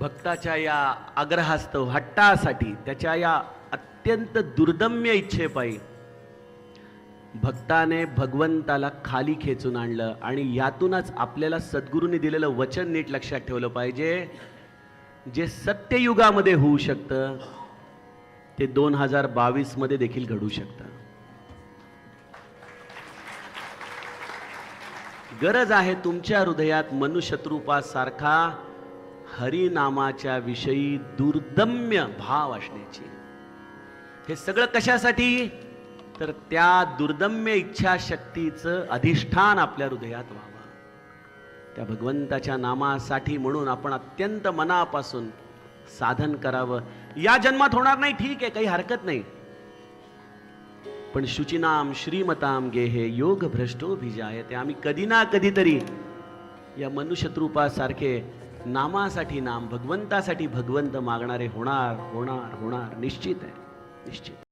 भक्ताच्या या आग्रहास्तव हट्टासाठी त्याच्या या अत्यंत दुर्दम्य इच्छेपायी भक्ताने भगवंताला खाली खेचून आणलं आणि यातूनच आपल्याला सद्गुरूंनी दिलेलं वचन नीट लक्षात ठेवलं पाहिजे. जे सत्ययुगामध्ये होऊ शकतं ते 2022 मध्ये देखील घडू शकतं. गरज आहे तुमच्या हृदयात मनुशत्रूपासारखा हरिनामाच्या विषयी दुर्दम्य भाव असण्याची. हे सगळं कशासाठी? तर त्या दुर्दम्य इच्छाशक्तीचं अधिष्ठान आपल्या हृदयात व्हावं. त्या भगवंताच्या नामासाठी म्हणून आपण अत्यंत मनापासून साधन करावं. या जन्मात होणार नाही, ठीक आहे, काही हरकत नाही, पण शुचिनाम श्रीमताम गेहे योग भ्रष्टो भिजायते. आम्ही कधी ना कधीतरी या मनुष्यत्रूपासारखे नामासाठी नाम, भगवंतासाठी भगवंत मागणारे होणार होणार होणार निश्चित आहे, निश्चित.